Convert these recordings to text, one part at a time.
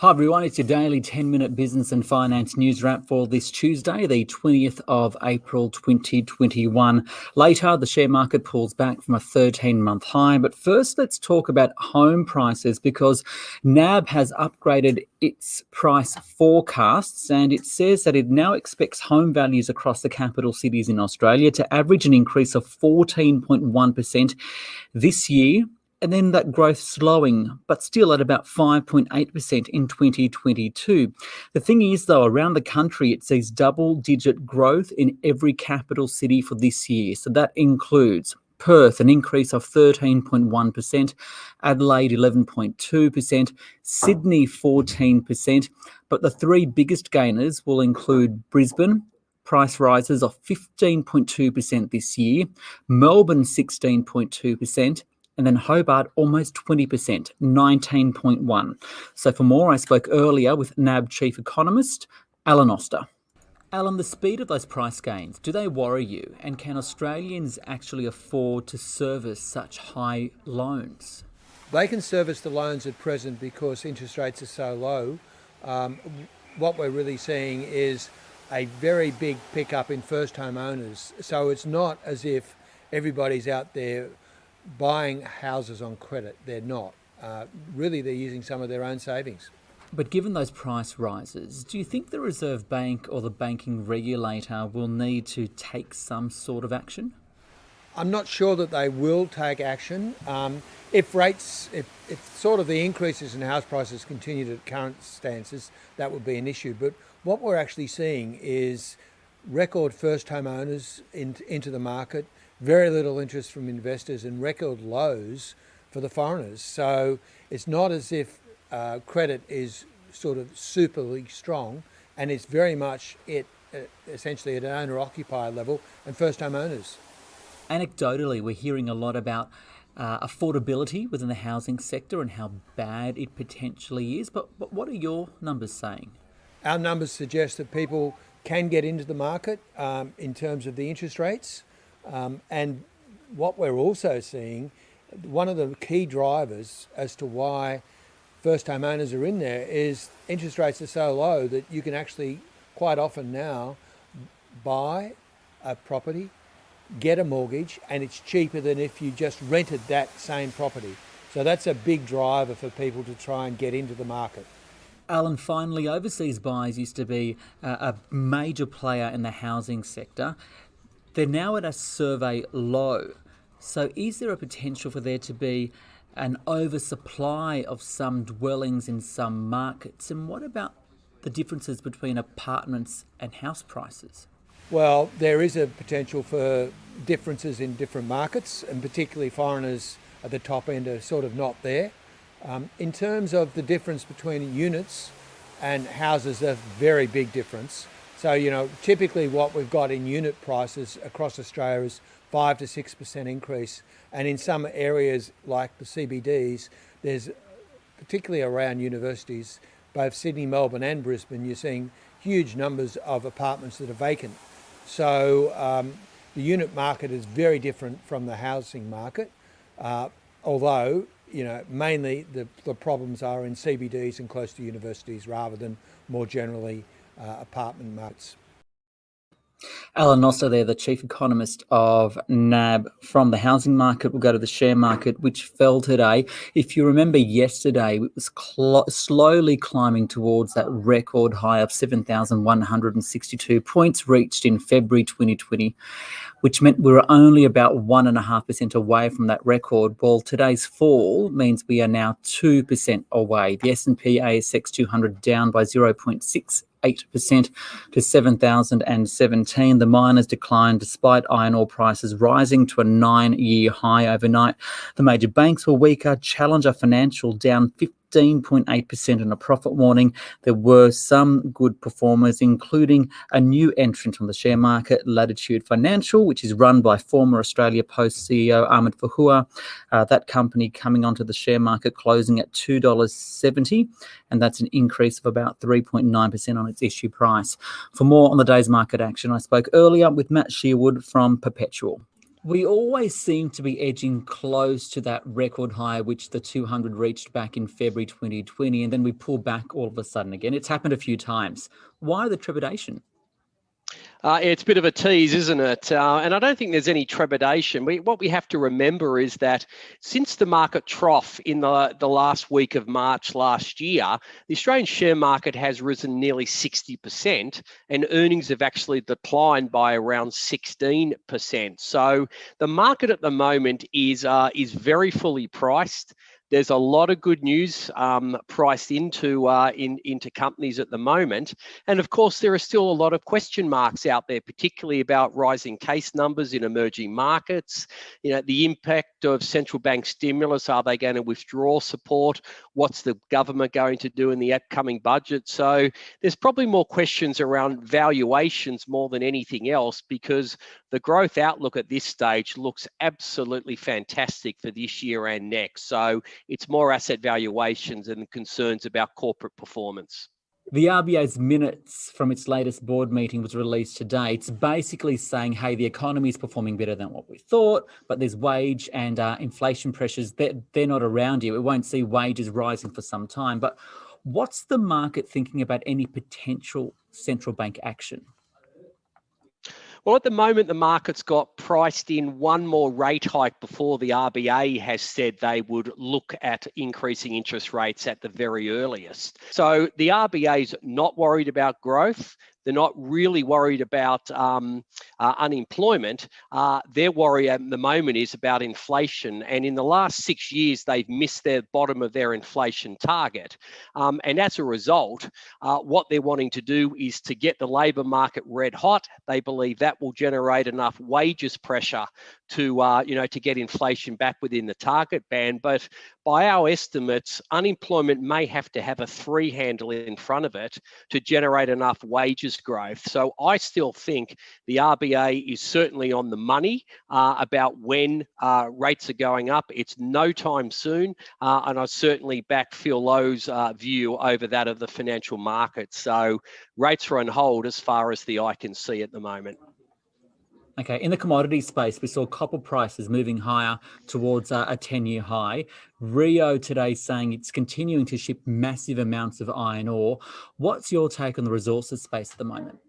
Hi everyone, it's your daily 10-minute business and finance news wrap for this Tuesday, the 20th of April 2021. Later, the share market pulls back from a 13-month high. But first, let's talk about home prices because NAB has upgraded its price forecasts and it says that it now expects home values across the capital cities in Australia to average an increase of 14.1% this year. And then that growth slowing, but still at about 5.8% in 2022. The thing is, though, around the country, it sees double-digit growth in every capital city for this year. So that includes Perth, an increase of 13.1%, Adelaide 11.2%, Sydney 14%. But the three biggest gainers will include Brisbane, price rises of 15.2% this year, Melbourne 16.2%, and then Hobart almost 20%, 19.1%. So for more, I spoke earlier with NAB Chief Economist, Oster. Alan, the speed of those price gains, do they worry you? And can Australians actually afford to service such high loans? They can service the loans at present because interest rates are so low. What we're really seeing is a very big pickup in first home owners. So it's not as if everybody's out there buying houses on credit. They're not. Really, they're using some of their own savings. But given those price rises, do you think the Reserve Bank or the banking regulator will need to take some sort of action? I'm not sure that they will take action. If sort of the increases in house prices continued at current stances, that would be an issue. But what we're actually seeing is record first home owners into the market, very little interest from investors and record lows for the foreigners. So it's not as if credit is sort of superly strong, and it's very much essentially at an owner-occupier level and first-home owners. Anecdotally, we're hearing a lot about affordability within the housing sector and how bad it potentially is. But what are your numbers saying? Our numbers suggest that people can get into the market in terms of the interest rates. And what we're also seeing, one of the key drivers as to why first home owners are in there is interest rates are so low that you can actually quite often now buy a property, get a mortgage, and it's cheaper than if you just rented that same property. So that's a big driver for people to try and get into the market. Alan, finally, overseas buyers used to be a major player in the housing sector. They're now at a survey low. So is there a potential for there to be an oversupply of some dwellings in some markets? And what about the differences between apartments and house prices? Well, there is a potential for differences in different markets, and particularly foreigners at the top end are sort of not there. In terms of the difference between units and houses, there's a very big difference. So, typically what we've got in unit prices across Australia is 5 to 6% increase. And in some areas like the CBDs, there's particularly around universities, both Sydney, Melbourne and Brisbane, you're seeing huge numbers of apartments that are vacant. So the unit market is very different from the housing market, although, mainly the problems are in CBDs and close to universities rather than more generally apartment markets. Oster there, the Chief Economist of NAB. From the housing market, we'll go to the share market, which fell today. If you remember yesterday, it was slowly climbing towards that record high of 7,162 points reached in February 2020, which meant we were only about 1.5% away from that record. Well, today's fall means we are now 2% away. The S&P ASX 200 down by 0.68% to 7,017. The miners declined despite iron ore prices rising to a 9-year high overnight. The major banks were weaker. Challenger Financial down 15.8% on a profit warning. There were some good performers, including a new entrant on the share market, Latitude Financial, which is run by former Australia Post CEO Ahmed Fahua. That company coming onto the share market closing at $2.70, and that's an increase of about 3.9% on its issue price. For more on the day's market action, I spoke earlier with Sherwood from Perpetual. We always seem to be edging close to that record high, which the 200 reached back in February 2020, and then we pull back all of a sudden again. It's happened a few times. Why the trepidation? It's a bit of a tease, isn't it? And I don't think there's any trepidation. What we have to remember is that since the market trough in the last week of March last year, the Australian share market has risen nearly 60% and earnings have actually declined by around 16%. So the market at the moment is very fully priced. There's a lot of good news priced into companies at the moment. And of course, there are still a lot of question marks out there, particularly about rising case numbers in emerging markets. You know, the impact of central bank stimulus. Are they going to withdraw support? What's the government going to do in the upcoming budget? So there's probably more questions around valuations more than anything else, because the growth outlook at this stage looks absolutely fantastic for this year and next. So it's more asset valuations and concerns about corporate performance. The RBA's minutes from its latest board meeting was released today. It's basically saying, hey, the economy is performing better than what we thought, but there's wage and inflation pressures. They're not around you. We won't see wages rising for some time. But what's the market thinking about any potential central bank action? Well, at the moment, the market's got priced in one more rate hike before the RBA has said they would look at increasing interest rates at the very earliest. So the RBA's not worried about growth. They're not really worried about unemployment. Their worry at the moment is about inflation. And in the last 6 years, they've missed their bottom of their inflation target. And as a result, what they're wanting to do is to get the labour market red hot. They believe that will generate enough wages pressure to get inflation back within the target band. But by our estimates, unemployment may have to have a 3 handle in front of it to generate enough wages growth. So I still think the RBA is certainly on the money about when rates are going up. It's no time soon, and I certainly back Phil Lowe's view over that of the financial markets. So rates are on hold as far as the eye can see at the moment. Okay, in the commodity space, we saw copper prices moving higher towards a 10-year high. Rio today saying it's continuing to ship massive amounts of iron ore. What's your take on the resources space at the moment?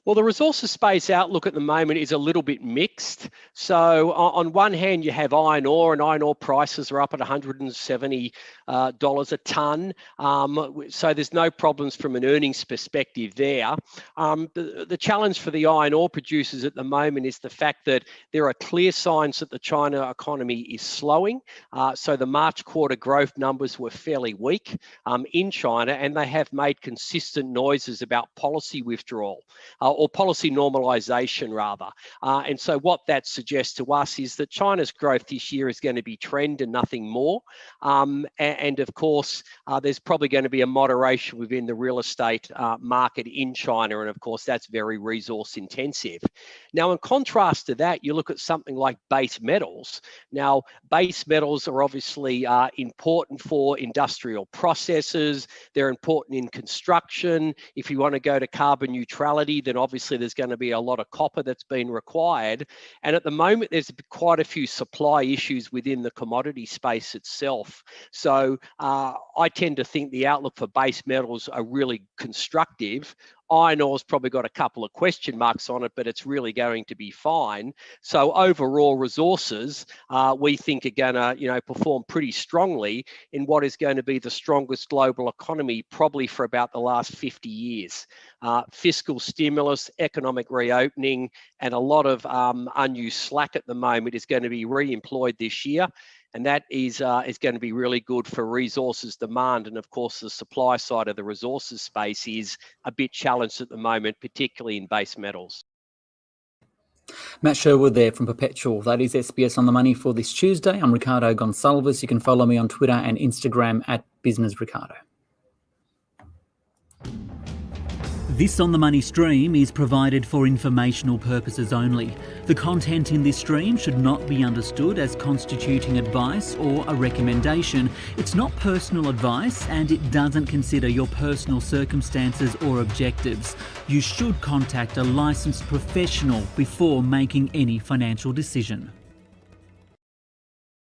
Well, the resources space outlook at the moment is a little bit mixed. So on one hand, you have iron ore, and iron ore prices are up at $170 a tonne. So there's no problems from an earnings perspective there. The challenge for the iron ore producers at the moment is the fact that there are clear signs that the China economy is slowing. So the March quarter growth numbers were fairly weak in China, and they have made consistent noises about policy withdrawal. Or policy normalisation rather. And so what that suggests to us is that China's growth this year is going to be trend and nothing more. And of course, there's probably going to be a moderation within the real estate market in China. And of course, that's very resource intensive. Now, in contrast to that, you look at something like base metals. Now, base metals are obviously important for industrial processes. They're important in construction. If you want to go to carbon neutrality, then obviously there's going to be a lot of copper that's been required. And at the moment, there's quite a few supply issues within the commodity space itself. So I tend to think the outlook for base metals are really constructive. Iron ore's probably got a couple of question marks on it, but it's really going to be fine. So overall resources, we think are going to, perform pretty strongly in what is going to be the strongest global economy probably for about the last 50 years. Fiscal stimulus, economic reopening, and a lot of unused slack at the moment is going to be re-employed this year. And that is going to be really good for resources demand. And of course, the supply side of the resources space is a bit challenged at the moment, particularly in base metals. Matt Sherwood there from Perpetual. That is SBS On The Money for this Tuesday. I'm Ricardo Gonçalves. You can follow me on Twitter and Instagram at BusinessRicardo. This On The Money stream is provided for informational purposes only. The content in this stream should not be understood as constituting advice or a recommendation. It's not personal advice and it doesn't consider your personal circumstances or objectives. You should contact a licensed professional before making any financial decision.